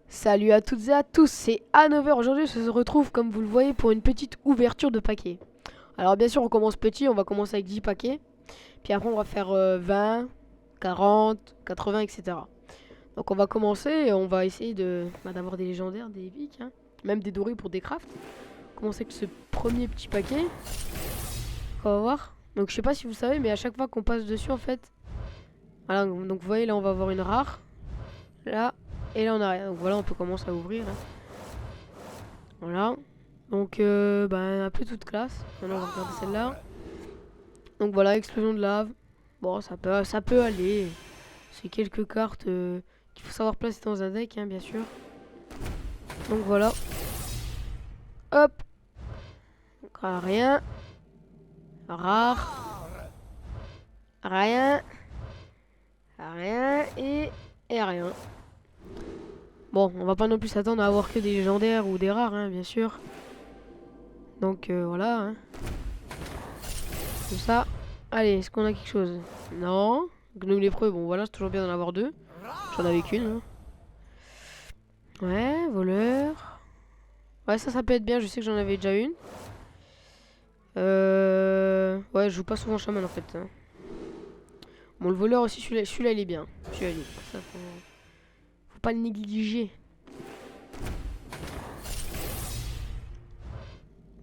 Salut à toutes et à tous, c'est Hanover. Aujourd'hui, on se retrouve, comme vous le voyez, pour une petite ouverture de paquets. Alors, bien sûr, on commence petit, on va commencer avec 10 paquets. Puis après, on va faire 20, 40, 80, etc. Donc, on va commencer et on va essayer d'avoir des légendaires, des épiques, hein, même des dorés pour des crafts. Commencer avec ce premier petit paquet. On va voir. Donc, je sais pas si vous savez, mais à chaque fois qu'on passe dessus, en fait. Voilà, donc vous voyez, là, on va avoir une rare. Là, et là, on a rien. Donc, voilà, on peut commencer à ouvrir. Hein. Voilà. Donc, un peu toute classe. Maintenant, on va regarder celle-là. Donc voilà, explosion de lave. Bon, ça peut aller. C'est quelques cartes qu'il faut savoir placer dans un deck, hein, bien sûr. Donc voilà. Hop. Donc, rien. Rare. Rien. Rien. Et rien. Bon, on va pas non plus s'attendre à avoir que des légendaires ou des rares, hein, bien sûr. Donc voilà. Hein. Comme ça. Allez, est-ce qu'on a quelque chose? Non. Gnome lépreux, bon voilà, c'est toujours bien d'en avoir deux. J'en avais qu'une. Hein. Ouais, voleur. Ouais, ça peut être bien, je sais que j'en avais déjà une. Ouais, je joue pas souvent chaman en fait. Hein. Bon, le voleur aussi, celui-là il est bien. Celui-là il est bien. Ça, faut pas le négliger.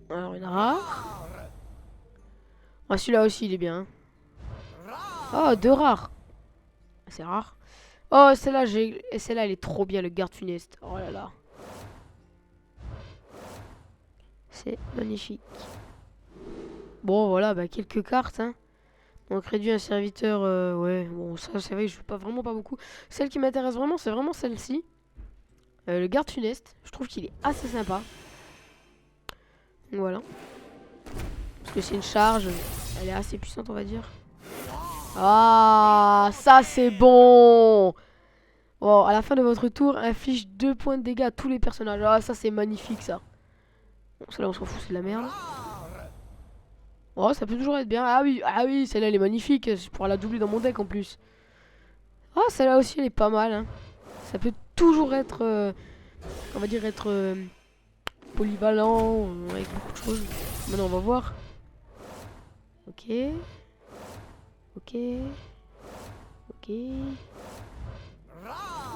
Alors, une rare. Ah, celui-là aussi il est bien. Oh, deux rares. C'est rare. Oh, celle-là elle est trop bien, le garde funeste. Oh là là. C'est magnifique. Bon, voilà, bah, quelques cartes. Hein. Donc réduit un serviteur, ouais, bon ça c'est vrai que je joue pas vraiment pas beaucoup. Celle qui m'intéresse vraiment, c'est vraiment celle-ci. Le garde funeste, je trouve qu'il est assez sympa. Donc, voilà. Parce que c'est une charge, elle est assez puissante on va dire. Ah, ça c'est bon. Oh, à la fin de votre tour, inflige 2 points de dégâts à tous les personnages. Ah, ça c'est magnifique ça. Bon, celle-là on s'en fout, c'est de la merde. Oh, ça peut toujours être bien. Ah oui, celle-là elle est magnifique. Je pourrais la doubler dans mon deck en plus. Ah, celle-là aussi elle est pas mal. Hein. Ça peut toujours être, on va dire, être polyvalent, avec beaucoup de choses. Maintenant, on va voir. Ok. Ok. Ok.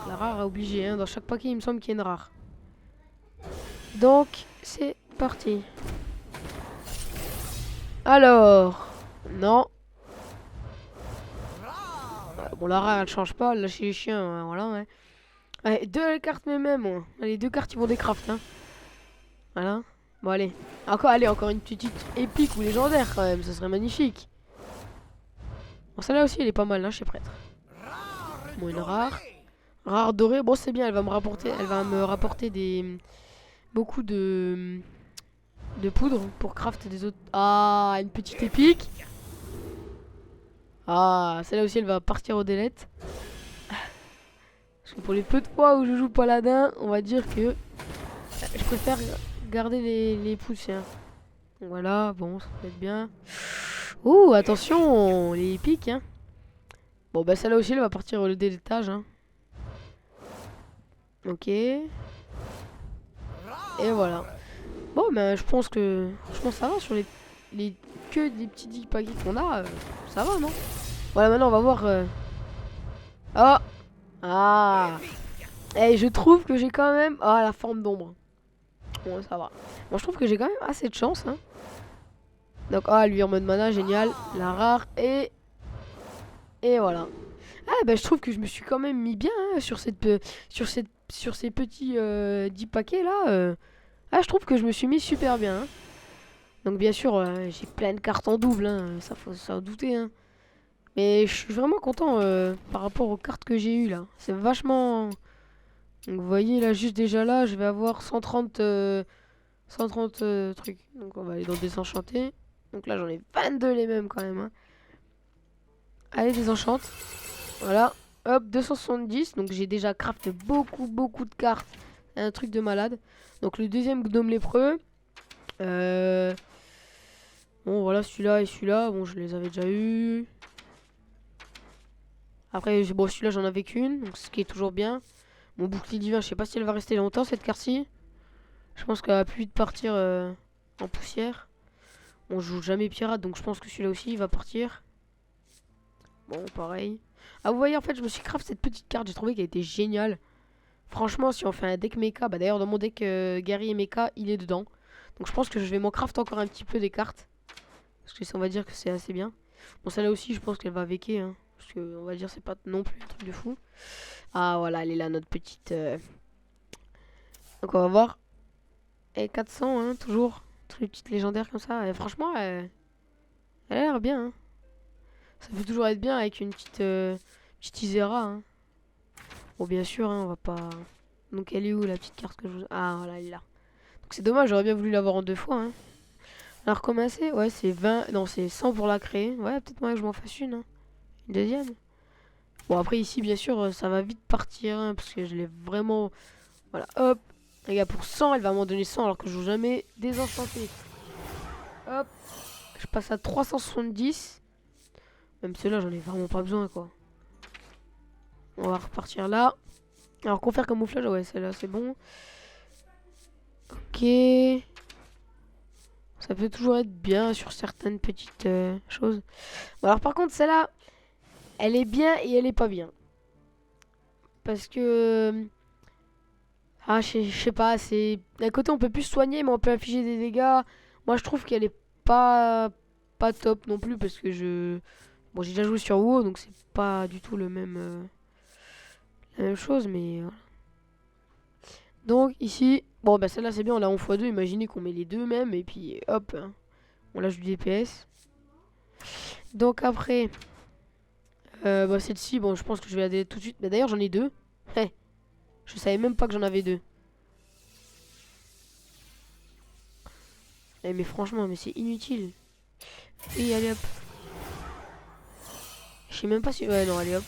La rare est obligée, hein. Dans chaque paquet, il me semble qu'il y a une rare. Donc, c'est parti. Alors. Non. Bon, la rare, elle change pas. Là, chez les chiens, voilà, ouais. Allez, deux cartes même, moi. Allez, deux cartes, ils vont des crafts, hein. Voilà. Bon, allez. Encore une petite épique ou légendaire, quand même. Ça serait magnifique. Bon, celle-là aussi, elle est pas mal, là, chez Prêtre. Bon, une rare. Rare dorée. Bon, c'est bien, elle va me rapporter beaucoup de poudre pour craft des autres. Ah, une petite épique. Ah, celle-là aussi, elle va partir au délette. Parce que pour les peu de fois où je joue paladin, on va dire que je préfère garder les poussières. Voilà, bon, ça peut être bien. Ouh, attention, les épiques, hein. Bon, bah celle-là aussi, elle va partir au délettage, hein. Ok. Et voilà. Bon, ben, je pense que ça va sur que des petits 10 paquets qu'on a. Ça va, non? Voilà, maintenant, on va voir. Oh! Ah! Et je trouve que j'ai quand même. Ah, la forme d'ombre. Bon, ça va. Bon, je trouve que j'ai quand même assez de chance. Hein. Donc, ah, lui en mode mana, génial. La rare. Et voilà. Ah, ben, je trouve que je me suis quand même mis bien hein, sur ces petits 10 paquets là. Ah, je trouve que je me suis mis super bien. Hein. Donc bien sûr, j'ai plein de cartes en double, hein, ça faut s'en douter. Hein. Mais je suis vraiment content par rapport aux cartes que j'ai eues là. C'est vachement... Donc vous voyez là, juste déjà là, je vais avoir 130 trucs. Donc on va aller dans désenchanter. Donc là j'en ai 22 les mêmes quand même. Hein. Allez, désenchante. Voilà. Hop, 270. Donc j'ai déjà crafté beaucoup de cartes. Un truc de malade. Donc le deuxième gnome lépreux. Bon, voilà, celui-là et celui-là. Bon, je les avais déjà eu. Après, bon, celui-là, j'en avais qu'une. Donc, ce qui est toujours bien. Mon bouclier divin, je sais pas si elle va rester longtemps cette carte-ci. Je pense qu'elle va plus vite partir en poussière. On joue jamais pirate, donc je pense que celui-là aussi il va partir. Bon, pareil. Ah, vous voyez, en fait, je me suis craft cette petite carte. J'ai trouvé qu'elle était géniale. Franchement, si on fait un deck mecha, bah d'ailleurs, dans mon deck guerrier mecha, il est dedans. Donc je pense que je vais m'en craft encore un petit peu des cartes. Parce que ça, on va dire que c'est assez bien. Bon, celle-là aussi, je pense qu'elle va véquer. Hein, parce que, on va dire, c'est pas non plus un truc de fou. Ah, voilà, elle est là, notre petite. Donc, on va voir. Et 400, hein, toujours. Toutes les petites légendaires comme ça. Et franchement, elle a l'air bien. Hein. Ça peut toujours être bien avec une petite Isera. Hein. Bon, bien sûr, hein, on va pas. Donc, elle est où la petite carte que je vous. Ah, voilà, elle est là. Donc, c'est dommage, j'aurais bien voulu l'avoir en 2 fois. Hein. Alors, comment c'est? Ouais, c'est 20. Non, c'est 100 pour la créer. Ouais, peut-être moi que je m'en fasse une. Hein. Une deuxième. Bon, après, ici, bien sûr, ça va vite partir. Hein, parce que je l'ai vraiment. Voilà, hop. Les gars, pour 100, elle va m'en donner 100 alors que je joue jamais désenchanté. Hop. Je passe à 370. Même ceux-là, j'en ai vraiment pas besoin, quoi. On va repartir là. Alors, confère camouflage, ouais, celle-là, c'est bon. Ok. Ça peut toujours être bien sur certaines petites choses. Bon, alors, par contre, celle-là, elle est bien et elle est pas bien. Parce que... ah, je sais pas, c'est... D'un côté, on peut plus soigner, mais on peut afficher des dégâts. Moi, je trouve qu'elle est pas top non plus, parce que je... Bon, j'ai déjà joué sur WoW, donc c'est pas du tout le même... la même chose, mais... Donc, ici... Bon, bah celle-là, c'est bien, on l'a en x2. Imaginez qu'on met les deux même, et puis hop, hein, on lâche du DPS. Donc, après... bah, celle-ci, bon, je pense que je vais la délai tout de suite. Mais d'ailleurs, j'en ai deux. Hey, je savais même pas que j'en avais deux. Eh, mais franchement, mais c'est inutile. Et allez hop. Je sais même pas si... ouais, non, allez hop.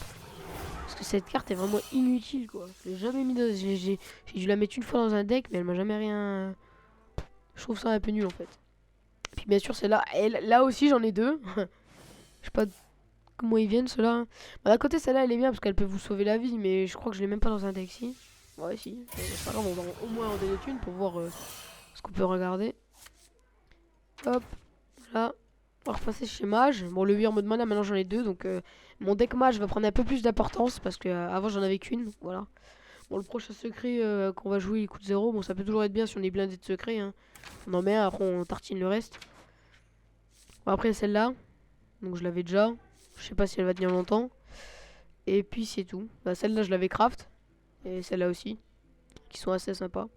Parce que cette carte est vraiment inutile, quoi. Je l'ai jamais mis dans... J'ai dû la mettre une fois dans un deck, mais elle m'a jamais rien... Je trouve ça un peu nul, en fait. Puis bien sûr, celle-là, là aussi, j'en ai deux. Je sais pas comment ils viennent, ceux-là. Bah, d'un côté, celle-là, elle est bien, parce qu'elle peut vous sauver la vie, mais je crois que je l'ai même pas dans un deck, si. Ouais, si. C'est pas grave, on va au moins en donner une pour voir ce qu'on peut regarder. Hop, là. On va repasser chez Mage. Bon, le 8 en mode mana, maintenant j'en ai deux. Donc, mon deck Mage va prendre un peu plus d'importance. Parce que avant j'en avais qu'une. Voilà. Bon, le prochain secret qu'on va jouer, il coûte 0. Bon, ça peut toujours être bien si on est blindé de secret. Hein. On en met un, après on tartine le reste. Bon, après celle-là. Donc, je l'avais déjà. Je sais pas si elle va tenir longtemps. Et puis, c'est tout. Bah, celle-là, je l'avais craft. Et celle-là aussi. Qui sont assez sympas.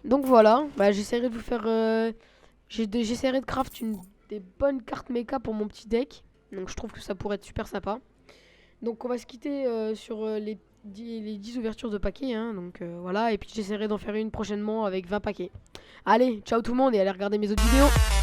Donc, voilà. Bah, j'essaierai de vous faire. J'essaierai de craft des bonnes cartes mecha pour mon petit deck. Donc je trouve que ça pourrait être super sympa. Donc on va se quitter sur les 10 ouvertures de paquets. Hein, donc voilà, et puis j'essaierai d'en faire une prochainement avec 20 paquets. Allez, ciao tout le monde et allez regarder mes autres vidéos.